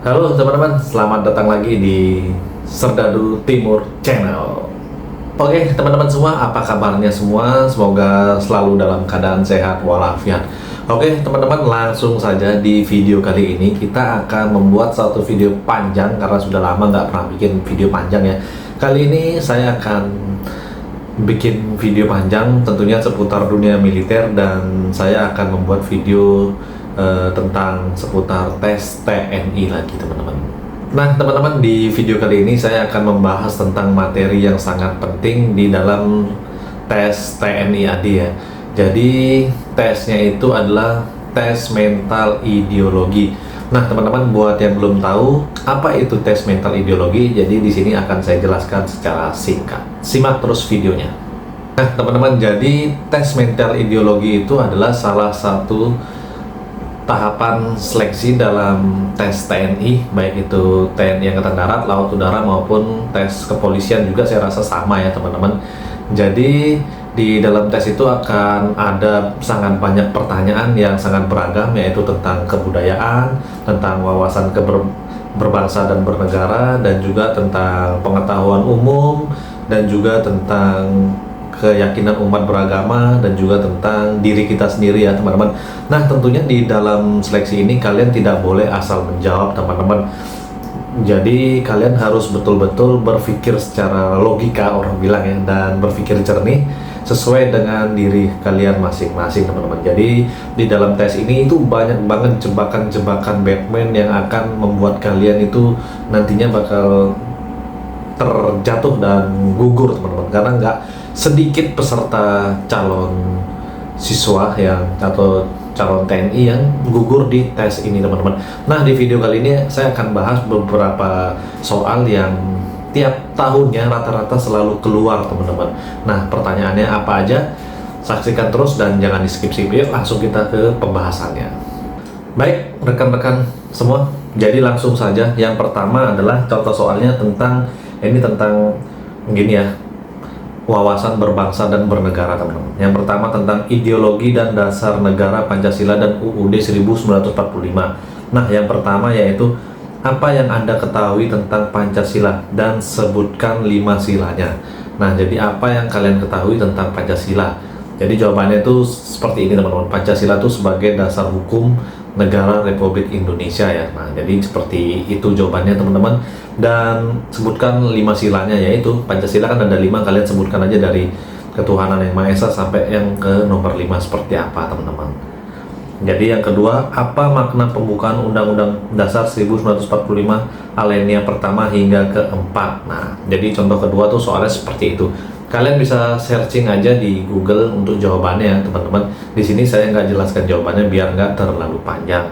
Halo teman-teman, selamat datang lagi di Serdadu Timur Channel. Oke teman-teman semua, apa kabarnya semua? Semoga selalu dalam keadaan sehat walafiat. Oke teman-teman, langsung saja di video kali ini kita akan membuat satu video panjang karena sudah lama nggak pernah bikin video panjang ya. Kali ini saya akan bikin video panjang tentunya seputar dunia militer, dan saya akan membuat video tentang seputar tes TNI lagi teman-teman. Nah teman-teman, di video kali ini saya akan membahas tentang materi yang sangat penting di dalam tes TNI AD ya. Jadi tesnya itu adalah tes mental ideologi. Nah teman-teman, buat yang belum tahu apa itu tes mental ideologi, jadi di sini akan saya jelaskan secara singkat. Simak terus videonya. Nah teman-teman, jadi tes mental ideologi itu adalah salah satu tahapan seleksi dalam tes TNI, baik itu TNI Angkatan Darat, Laut Udara maupun tes kepolisian juga saya rasa sama ya teman-teman. Jadi di dalam tes itu akan ada sangat banyak pertanyaan yang sangat beragam, yaitu tentang kebudayaan, tentang wawasan berbangsa dan bernegara, dan juga tentang pengetahuan umum, dan juga tentang keyakinan umat beragama, dan juga tentang diri kita sendiri ya teman-teman. Nah tentunya di dalam seleksi ini kalian tidak boleh asal menjawab teman-teman. Jadi kalian harus betul-betul berpikir secara logika, orang bilang ya, dan berpikir jernih sesuai dengan diri kalian masing-masing teman-teman. Jadi di dalam tes ini itu banyak banget jebakan-jebakan Batman yang akan membuat kalian itu nantinya bakal terjatuh dan gugur teman-teman, karena nggak sedikit peserta calon siswa yang atau calon TNI yang gugur di tes ini teman-teman. Nah di video kali ini saya akan bahas beberapa soal yang tiap tahunnya rata-rata selalu keluar teman-teman. Nah pertanyaannya apa aja? Saksikan terus dan jangan di skip-skip. Yuk langsung kita ke pembahasannya. Baik rekan-rekan semua, jadi langsung saja. Yang pertama adalah contoh soalnya tentang gini ya, wawasan berbangsa dan bernegara teman-teman. Yang pertama tentang ideologi dan dasar negara Pancasila dan UUD 1945. Nah yang pertama yaitu apa yang Anda ketahui tentang Pancasila dan sebutkan 5 silanya. Nah jadi apa yang kalian ketahui tentang Pancasila? Jadi jawabannya itu seperti ini teman-teman. Pancasila itu sebagai dasar hukum negara Republik Indonesia ya. Nah jadi seperti itu jawabannya teman-teman. Dan sebutkan 5 silanya, yaitu Pancasila kan ada 5, kalian sebutkan aja dari ketuhanan yang Maha Esa sampai yang ke nomor 5 seperti apa teman-teman. Jadi yang kedua, apa makna pembukaan Undang-Undang Dasar 1945 alinea pertama hingga keempat. Nah jadi contoh kedua tuh soalnya seperti itu. Kalian bisa searching aja di Google untuk jawabannya ya teman-teman. Di sini saya nggak jelaskan jawabannya biar nggak terlalu panjang.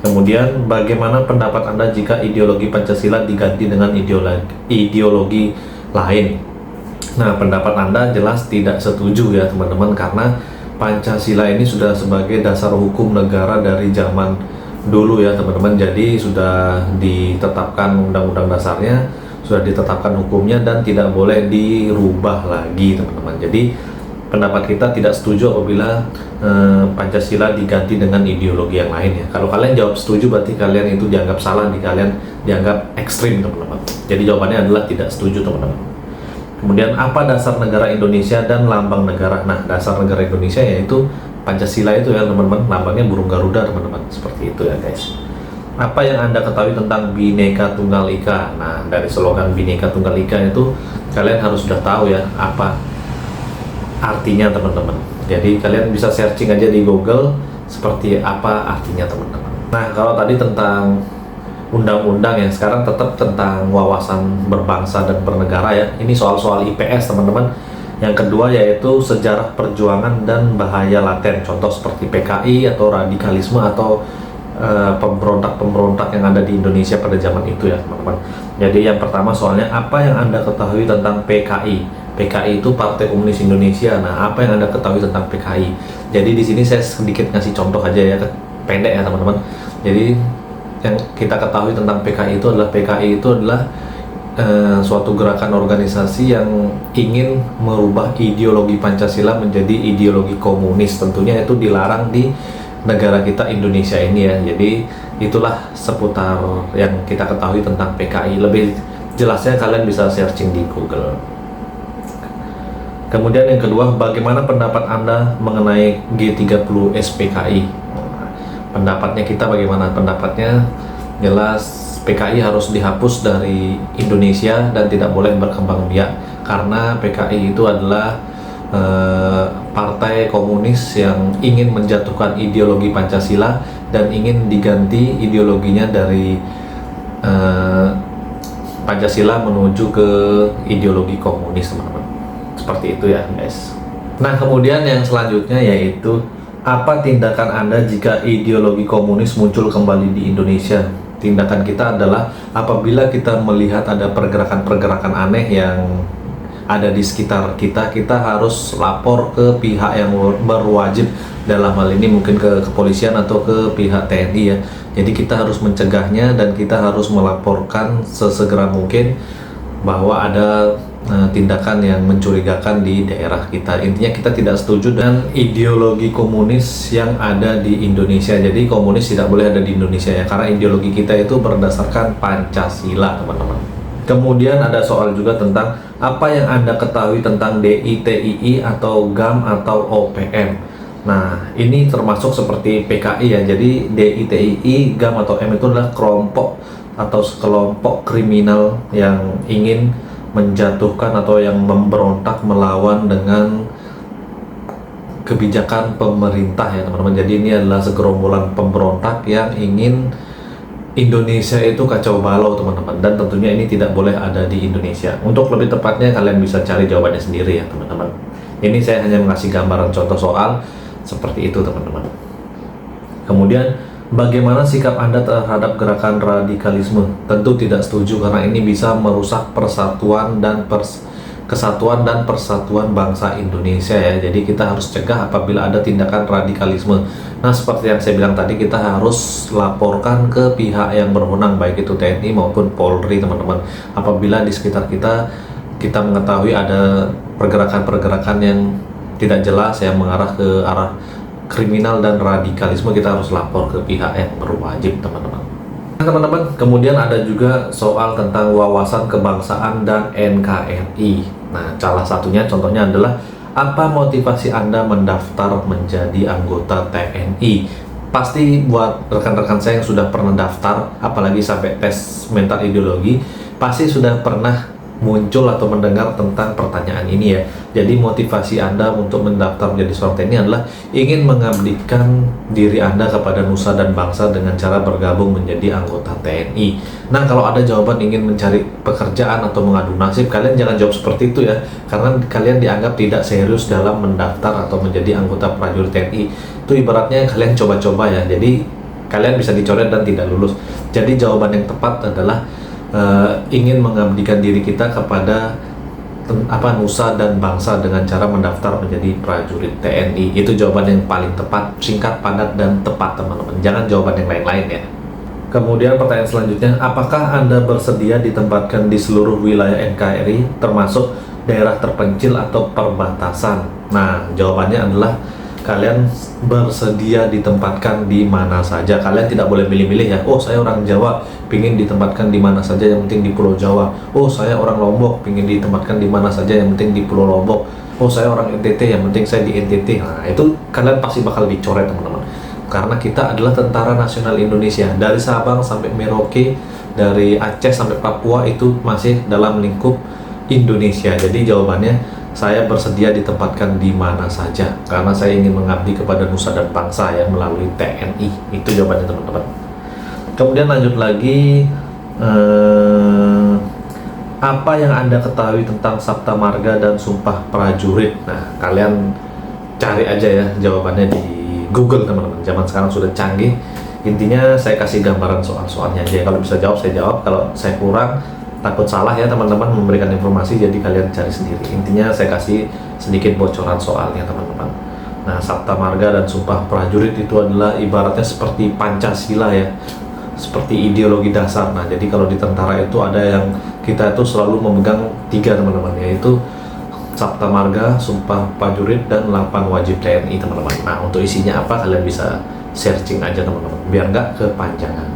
Kemudian bagaimana pendapat Anda jika ideologi Pancasila diganti dengan ideologi lain? Nah pendapat Anda jelas tidak setuju ya teman-teman, karena Pancasila ini sudah sebagai dasar hukum negara dari zaman dulu ya teman-teman. Jadi sudah ditetapkan undang-undang dasarnya, sudah ditetapkan hukumnya, dan tidak boleh dirubah lagi teman-teman. Jadi pendapat kita tidak setuju apabila Pancasila diganti dengan ideologi yang lain ya. Kalau kalian jawab setuju berarti kalian itu dianggap salah, kalian dianggap ekstrim teman-teman. Jadi jawabannya adalah tidak setuju teman-teman. Kemudian apa dasar negara Indonesia dan lambang negara? Nah dasar negara Indonesia yaitu Pancasila itu ya teman-teman, lambangnya burung Garuda teman-teman, seperti itu ya guys. Apa yang Anda ketahui tentang Bhinneka Tunggal Ika? Nah dari slogan Bhinneka Tunggal Ika itu kalian harus sudah tahu ya apa artinya teman-teman. Jadi kalian bisa searching aja di Google seperti apa artinya teman-teman. Nah kalau tadi tentang undang-undang ya, sekarang tetap tentang wawasan berbangsa dan bernegara ya. Ini soal-soal IPS teman-teman. Yang kedua yaitu sejarah perjuangan dan bahaya laten, contoh seperti PKI atau radikalisme atau pemberontak-pemberontak yang ada di Indonesia pada zaman itu ya teman-teman. Jadi yang pertama soalnya apa yang Anda ketahui tentang PKI? PKI itu Partai Komunis Indonesia. Nah, apa yang Anda ketahui tentang PKI? Jadi di sini saya sedikit ngasih contoh aja ya, pendek ya teman-teman. Jadi yang kita ketahui tentang PKI itu adalah suatu gerakan organisasi yang ingin merubah ideologi Pancasila menjadi ideologi komunis. Tentunya itu dilarang di negara kita Indonesia ini ya. Jadi Itulah seputar yang kita ketahui tentang PKI. Lebih jelasnya kalian bisa searching di Google. Kemudian yang kedua, bagaimana pendapat Anda mengenai G30 SPKI? Pendapatnya kita bagaimana? Pendapatnya jelas PKI harus dihapus dari Indonesia dan tidak boleh berkembang biak, karena PKI itu adalah partai komunis yang ingin menjatuhkan ideologi Pancasila dan ingin diganti ideologinya dari Pancasila menuju ke ideologi komunis, teman-teman. Seperti itu ya guys. Nah, kemudian yang selanjutnya yaitu, apa tindakan Anda jika ideologi komunis muncul kembali di Indonesia? Tindakan kita adalah apabila kita melihat ada pergerakan-pergerakan aneh yang ada di sekitar kita, kita harus lapor ke pihak yang berwajib, dalam hal ini mungkin ke kepolisian atau ke pihak TNI ya. Jadi kita harus mencegahnya dan kita harus melaporkan sesegera mungkin bahwa ada tindakan yang mencurigakan di daerah kita. Intinya kita tidak setuju dengan ideologi komunis yang ada di Indonesia. Jadi komunis tidak boleh ada di Indonesia ya, karena ideologi kita itu berdasarkan Pancasila, teman-teman. Kemudian ada soal juga tentang apa yang Anda ketahui tentang DITII atau GAM atau OPM. Nah, ini termasuk seperti PKI ya. Jadi DITII, GAM atau M itu adalah kelompok atau sekelompok kriminal yang ingin menjatuhkan atau yang memberontak melawan dengan kebijakan pemerintah ya, teman-teman. Jadi ini adalah segerombolan pemberontak yang ingin Indonesia itu kacau balau, teman-teman, dan tentunya ini tidak boleh ada di Indonesia. Untuk lebih tepatnya kalian bisa cari jawabannya sendiri ya, teman-teman. Ini saya hanya mengasih gambaran contoh soal seperti itu, teman-teman. Kemudian, bagaimana sikap Anda terhadap gerakan radikalisme? Tentu tidak setuju, karena ini bisa merusak persatuan dan kesatuan dan persatuan bangsa Indonesia ya. Jadi kita harus cegah apabila ada tindakan radikalisme. Nah, seperti yang saya bilang tadi, kita harus laporkan ke pihak yang berwenang, baik itu TNI maupun Polri, teman-teman. Apabila di sekitar kita mengetahui ada pergerakan-pergerakan yang tidak jelas yang mengarah ke arah kriminal dan radikalisme, kita harus lapor ke pihak yang berwajib, teman-teman. Nah, teman-teman, kemudian ada juga soal tentang wawasan kebangsaan dan NKRI. Nah, salah satunya contohnya adalah, apa motivasi Anda mendaftar menjadi anggota TNI? Pasti buat rekan-rekan saya yang sudah pernah daftar, apalagi sampai tes mental ideologi, pasti sudah pernah muncul atau mendengar tentang pertanyaan ini ya. Jadi motivasi Anda untuk mendaftar menjadi seorang TNI adalah ingin mengabdikan diri Anda kepada nusa dan bangsa dengan cara bergabung menjadi anggota TNI. Nah, kalau ada jawaban ingin mencari pekerjaan atau mengadu nasib, kalian jangan jawab seperti itu ya, karena kalian dianggap tidak serius dalam mendaftar atau menjadi anggota prajurit TNI. Itu ibaratnya kalian coba-coba ya, jadi kalian bisa dicoret dan tidak lulus. Jadi jawaban yang tepat adalah ingin mengabdikan diri kita kepada nusa dan bangsa dengan cara mendaftar menjadi prajurit TNI. Itu jawaban yang paling tepat, singkat, padat, dan tepat, teman-teman. Jangan jawaban yang lain-lain ya. Kemudian pertanyaan selanjutnya, apakah Anda bersedia ditempatkan di seluruh wilayah NKRI termasuk daerah terpencil atau perbatasan? Nah, jawabannya adalah kalian bersedia ditempatkan di mana saja. Kalian tidak boleh milih-milih ya. Oh, saya orang Jawa, pingin ditempatkan di mana saja, yang penting di Pulau Jawa. Oh, saya orang Lombok, pingin ditempatkan di mana saja, yang penting di Pulau Lombok. Oh, saya orang NTT, yang penting saya di NTT. Nah, itu kalian pasti bakal dicoret, teman-teman. Karena kita adalah Tentara Nasional Indonesia. Dari Sabang sampai Merauke, dari Aceh sampai Papua, itu masih dalam lingkup Indonesia. Jadi jawabannya, saya bersedia ditempatkan di mana saja karena saya ingin mengabdi kepada nusa dan bangsa ya melalui TNI. Itu jawabannya, teman-teman. Kemudian lanjut lagi, apa yang Anda ketahui tentang Sabta Marga dan Sumpah Prajurit? Nah, kalian cari aja ya jawabannya di Google, teman-teman. Zaman sekarang sudah canggih. Intinya saya kasih gambaran soal-soalnya aja. Kalau bisa jawab saya jawab, kalau saya kurang takut salah ya teman-teman memberikan informasi, jadi kalian cari sendiri. Intinya saya kasih sedikit bocoran soalnya, teman-teman. Nah, Sabta Marga dan Sumpah Prajurit itu adalah ibaratnya seperti Pancasila ya, seperti ideologi dasar. Nah, jadi kalau di tentara itu ada yang kita itu selalu memegang 3, teman-teman, yaitu Sabta Marga, Sumpah Prajurit, dan 8 wajib TNI, teman-teman. Nah, untuk isinya apa kalian bisa searching aja, teman-teman, biar nggak kepanjangan.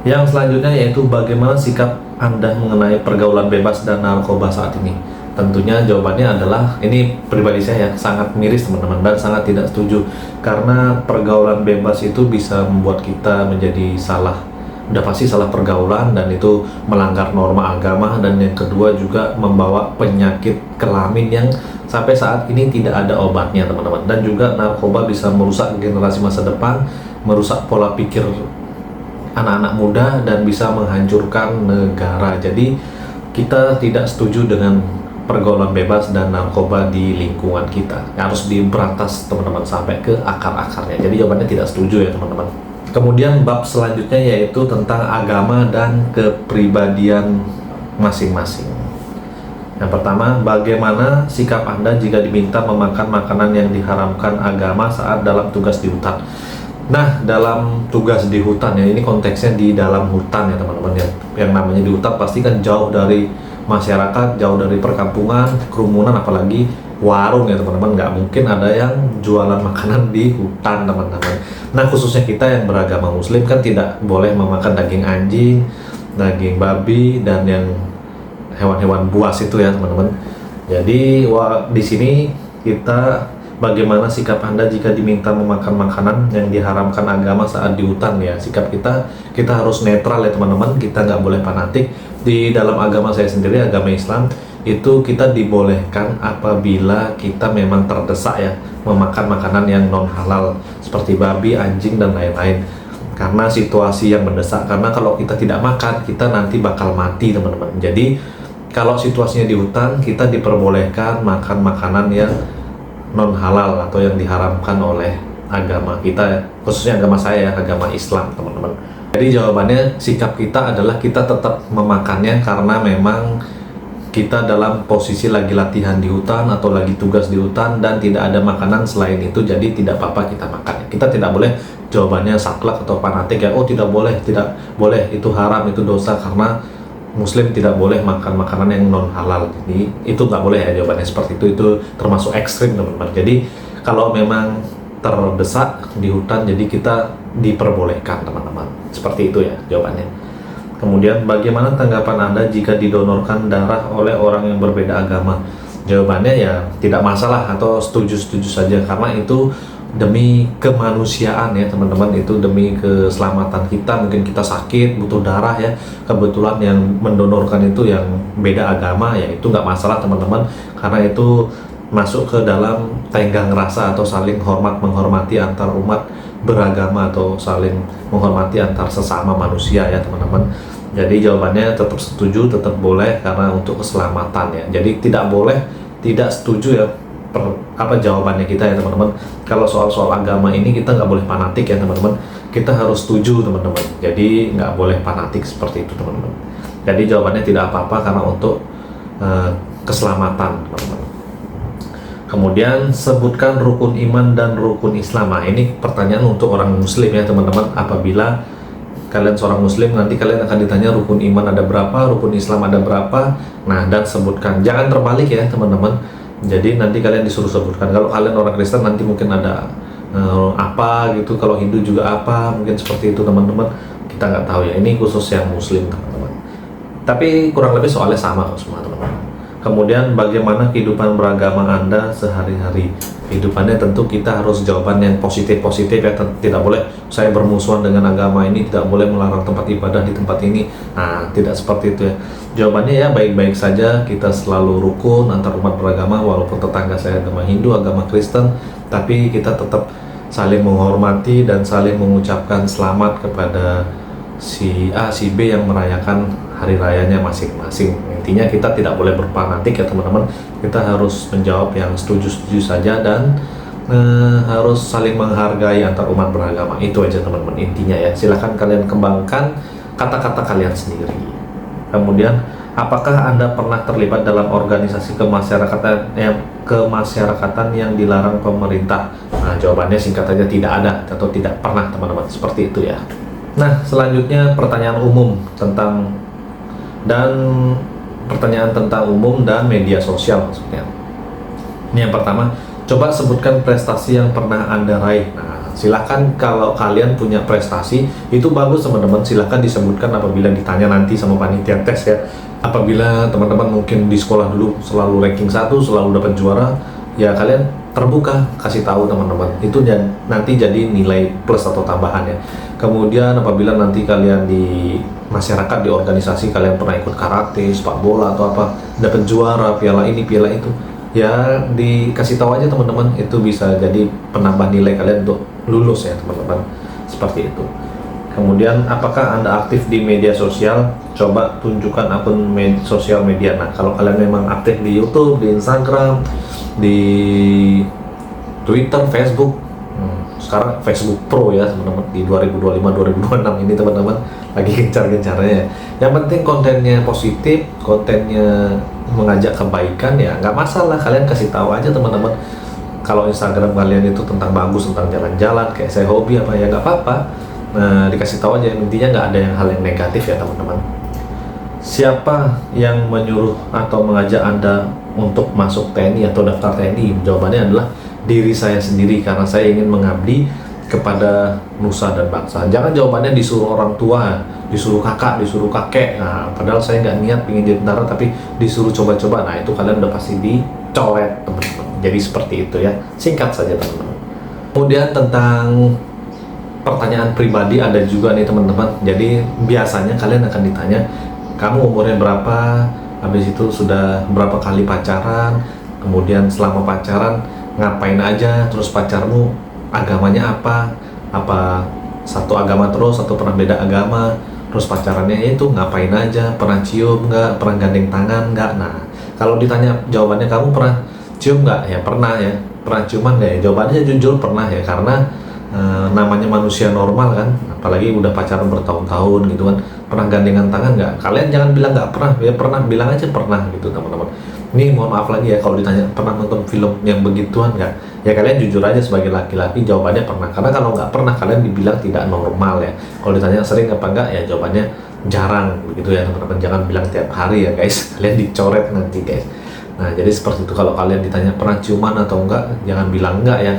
Yang selanjutnya yaitu bagaimana sikap Anda mengenai pergaulan bebas dan narkoba saat ini. Tentunya jawabannya adalah, ini pribadi saya ya, sangat miris teman-teman, dan sangat tidak setuju. Karena pergaulan bebas itu bisa membuat kita menjadi salah, udah pasti salah pergaulan, dan itu melanggar norma agama. Dan yang kedua juga membawa penyakit kelamin yang sampai saat ini tidak ada obatnya teman-teman. Dan juga narkoba bisa merusak generasi masa depan, merusak pola pikir anak-anak muda, dan bisa menghancurkan negara. Jadi kita tidak setuju dengan pergaulan bebas dan narkoba di lingkungan kita. Harus diberantas teman-teman sampai ke akar-akarnya. Jadi jawabannya tidak setuju ya teman-teman. Kemudian bab selanjutnya yaitu tentang agama dan kepribadian masing-masing. Yang pertama, bagaimana sikap Anda jika diminta memakan makanan yang diharamkan agama saat dalam tugas di hutan? Nah, dalam tugas di hutan ya, ini konteksnya di dalam hutan ya teman-teman ya. Yang namanya di hutan pasti kan jauh dari masyarakat, jauh dari perkampungan, kerumunan, apalagi warung ya teman-teman. Nggak mungkin ada yang jualan makanan di hutan teman-teman. Nah, khususnya kita yang beragama muslim kan tidak boleh memakan daging anjing, daging babi, dan yang hewan-hewan buas itu ya teman-teman. Jadi di sini kita, bagaimana sikap Anda jika diminta memakan makanan yang diharamkan agama saat di hutan ya. Sikap kita harus netral ya teman-teman. Kita nggak boleh fanatik. Di dalam agama saya sendiri, agama Islam, itu kita dibolehkan apabila kita memang terdesak ya, memakan makanan yang non halal seperti babi, anjing, dan lain-lain, karena situasi yang mendesak. Karena kalau kita tidak makan, kita nanti bakal mati teman-teman. Jadi kalau situasinya di hutan, kita diperbolehkan makan makanan yang non halal atau yang diharamkan oleh agama kita, khususnya agama saya ya, agama Islam teman-teman. Jadi jawabannya, sikap kita adalah kita tetap memakannya karena memang kita dalam posisi lagi latihan di hutan atau lagi tugas di hutan dan tidak ada makanan selain itu, jadi tidak apa-apa kita makan. Kita tidak boleh jawabannya saklek atau fanatik ya, oh tidak boleh, itu haram, itu dosa, karena muslim tidak boleh makan makanan yang non halal. Jadi itu nggak boleh ya jawabannya seperti itu termasuk ekstrim teman-teman. Jadi kalau memang terdesak di hutan, jadi kita diperbolehkan teman-teman, seperti itu ya jawabannya. Kemudian bagaimana tanggapan Anda jika didonorkan darah oleh orang yang berbeda agama? Jawabannya ya tidak masalah atau setuju-setuju saja, karena itu demi kemanusiaan ya teman-teman, itu demi keselamatan kita. Mungkin kita sakit butuh darah ya, kebetulan yang mendonorkan itu yang beda agama, ya itu nggak masalah teman-teman, karena itu masuk ke dalam tenggang rasa atau saling hormat menghormati antar umat beragama atau saling menghormati antar sesama manusia ya teman-teman. Jadi jawabannya tetap setuju, tetap boleh, karena untuk keselamatan ya. Jadi tidak boleh tidak setuju ya apa jawabannya kita ya teman-teman. Kalau soal agama ini kita nggak boleh fanatik ya teman-teman, kita harus setuju teman-teman. Jadi nggak boleh fanatik seperti itu teman-teman. Jadi jawabannya tidak apa-apa karena untuk keselamatan teman-teman. Kemudian sebutkan rukun iman dan rukun Islam. Nah, ini pertanyaan untuk orang muslim ya teman-teman. Apabila kalian seorang muslim, nanti kalian akan ditanya rukun iman ada berapa, rukun Islam ada berapa. Nah, dan sebutkan. Jangan terbalik ya teman-teman. Jadi nanti kalian disuruh sebutkan. Kalau kalian orang Kristen nanti mungkin ada apa gitu, kalau Hindu juga apa, mungkin seperti itu teman-teman. Kita nggak tahu ya, ini khusus yang muslim teman-teman. Tapi kurang lebih soalnya sama kok semua teman-teman. Kemudian bagaimana kehidupan beragama Anda sehari-hari? Kehidupannya tentu kita harus jawaban yang positif-positif ya, tidak boleh saya bermusuhan dengan agama ini, tidak boleh melarang tempat ibadah di tempat ini. Nah, tidak seperti itu ya. Jawabannya ya baik-baik saja, kita selalu rukun antar umat beragama, walaupun tetangga saya agama Hindu, agama Kristen, tapi kita tetap saling menghormati dan saling mengucapkan selamat kepada si A, si B yang merayakan hari rayanya masing-masing. Intinya kita tidak boleh berfanatik ya teman-teman. Kita harus menjawab yang setuju-setuju saja dan harus saling menghargai antar umat beragama. Itu aja teman-teman intinya ya. Silahkan kalian kembangkan kata-kata kalian sendiri. Kemudian, apakah Anda pernah terlibat dalam organisasi kemasyarakatan yang dilarang pemerintah? Nah, jawabannya singkat saja tidak ada atau tidak pernah teman-teman. Seperti itu ya. Nah, selanjutnya pertanyaan umum tentang umum dan media sosial maksudnya. Ini yang pertama, coba sebutkan prestasi yang pernah Anda raih. Nah, Silakan kalau kalian punya prestasi itu bagus teman-teman, silakan disebutkan apabila ditanya nanti sama panitia tes ya. Apabila teman-teman mungkin di sekolah dulu selalu ranking 1, selalu dapat juara, ya kalian terbuka kasih tahu teman-teman, itu nanti jadi nilai plus atau tambahan ya. Kemudian apabila nanti kalian di masyarakat, di organisasi, kalian pernah ikut karate, sepak bola atau apa, dapat juara, piala ini piala itu, ya dikasih tahu aja teman-teman, itu bisa jadi penambah nilai kalian untuk lulus ya teman-teman, seperti itu. Kemudian apakah Anda aktif di media sosial? Coba tunjukkan akun sosial media. Nah, kalau kalian memang aktif di YouTube, di Instagram, di Twitter, Facebook, sekarang Facebook Pro ya teman-teman, di 2025-2026 ini teman-teman lagi gencar-gencarnya. Yang penting kontennya positif, kontennya mengajak kebaikan, ya nggak masalah, kalian kasih tahu aja teman-teman. Kalau Instagram kalian itu tentang bagus, tentang jalan-jalan, kayak saya hobi apa ya, nggak apa-apa. Nah, dikasih tahu aja, intinya nggak ada hal yang negatif ya teman-teman. Siapa yang menyuruh atau mengajak Anda untuk masuk TNI atau daftar TNI? Jawabannya adalah diri saya sendiri, karena saya ingin mengabdi kepada nusa dan bangsa. Jangan jawabannya disuruh orang tua, disuruh kakak, disuruh kakek. Nah, padahal saya nggak niat ingin jadi tentara, tapi disuruh coba-coba. Nah, itu kalian udah pasti dicoret teman-teman. Jadi seperti itu ya, singkat saja teman-teman. Kemudian tentang pertanyaan pribadi ada juga nih teman-teman. Jadi biasanya kalian akan ditanya, kamu umurnya berapa, habis itu sudah berapa kali pacaran, kemudian selama pacaran ngapain aja, terus pacarmu agamanya apa satu agama terus atau pernah beda agama, terus pacarannya itu ngapain aja, pernah cium nggak, pernah gandeng tangan nggak. Nah, kalau ditanya jawabannya kamu pernah cium nggak, ya pernah ya. Pernah ciuman nggak ya, jawabannya jujur pernah ya, karena namanya manusia normal kan, apalagi udah pacaran bertahun-tahun gitu kan. Pernah gandengan tangan nggak? Kalian jangan bilang nggak pernah, ya pernah, bilang aja pernah gitu teman-teman. Ini mohon maaf lagi ya, kalau ditanya pernah nonton film yang begituan nggak, ya kalian jujur aja sebagai laki-laki, jawabannya pernah. Karena kalau nggak pernah kalian dibilang tidak normal ya. Kalau ditanya sering apa enggak, ya jawabannya jarang begitu ya teman-teman. Jangan bilang tiap hari ya guys, kalian dicoret nanti guys. Nah, jadi seperti itu. Kalau kalian ditanya pernah ciuman atau enggak, jangan bilang enggak ya.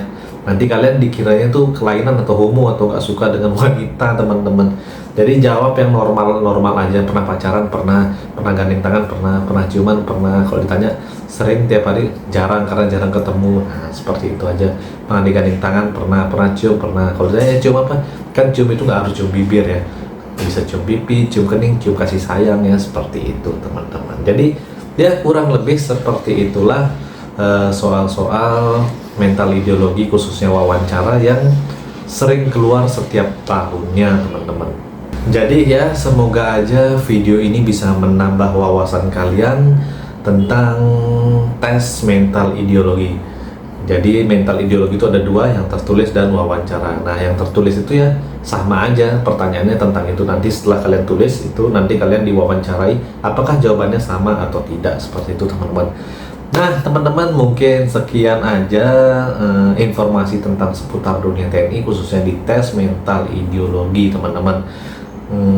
Nanti kalian dikiranya tuh kelainan atau homo atau nggak suka dengan wanita teman-teman. Jadi jawab yang normal aja. Pernah pacaran pernah gandeng tangan pernah ciuman pernah. Kalau ditanya sering tiap hari, jarang karena jarang ketemu. Nah, seperti itu aja. Pernah digandeng tangan pernah cium pernah. Kalau ditanya cium apa, kan cium itu nggak harus cium bibir ya, bisa cium pipi, cium kening, cium kasih sayang ya, seperti itu teman-teman. Jadi ya kurang lebih seperti itulah soal-soal mental ideologi, khususnya wawancara yang sering keluar setiap tahunnya teman-teman. Jadi ya semoga aja video ini bisa menambah wawasan kalian tentang tes mental ideologi. Jadi mental ideologi itu ada dua, yang tertulis dan wawancara. Nah, yang tertulis itu ya sama aja pertanyaannya tentang itu. Nanti setelah kalian tulis itu, nanti kalian diwawancarai apakah jawabannya sama atau tidak, seperti itu teman-teman. Nah teman-teman, mungkin sekian aja informasi tentang seputar dunia TNI, khususnya di tes mental ideologi teman-teman.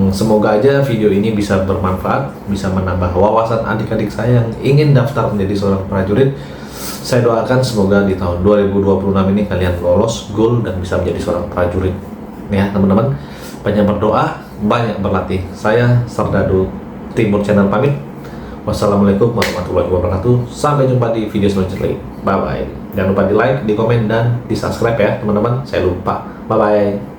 Semoga aja video ini bisa bermanfaat, bisa menambah wawasan adik-adik saya yang ingin daftar menjadi seorang prajurit. Saya doakan semoga di tahun 2026 ini kalian lolos goal dan bisa menjadi seorang prajurit ya teman-teman. Banyak berdoa, banyak berlatih. Saya Serdadu Timur Channel pamit. Wassalamualaikum warahmatullahi wabarakatuh. Sampai jumpa di video selanjutnya. Bye bye. Jangan lupa di like, di komen, dan di subscribe ya teman-teman. Saya lupa. Bye bye.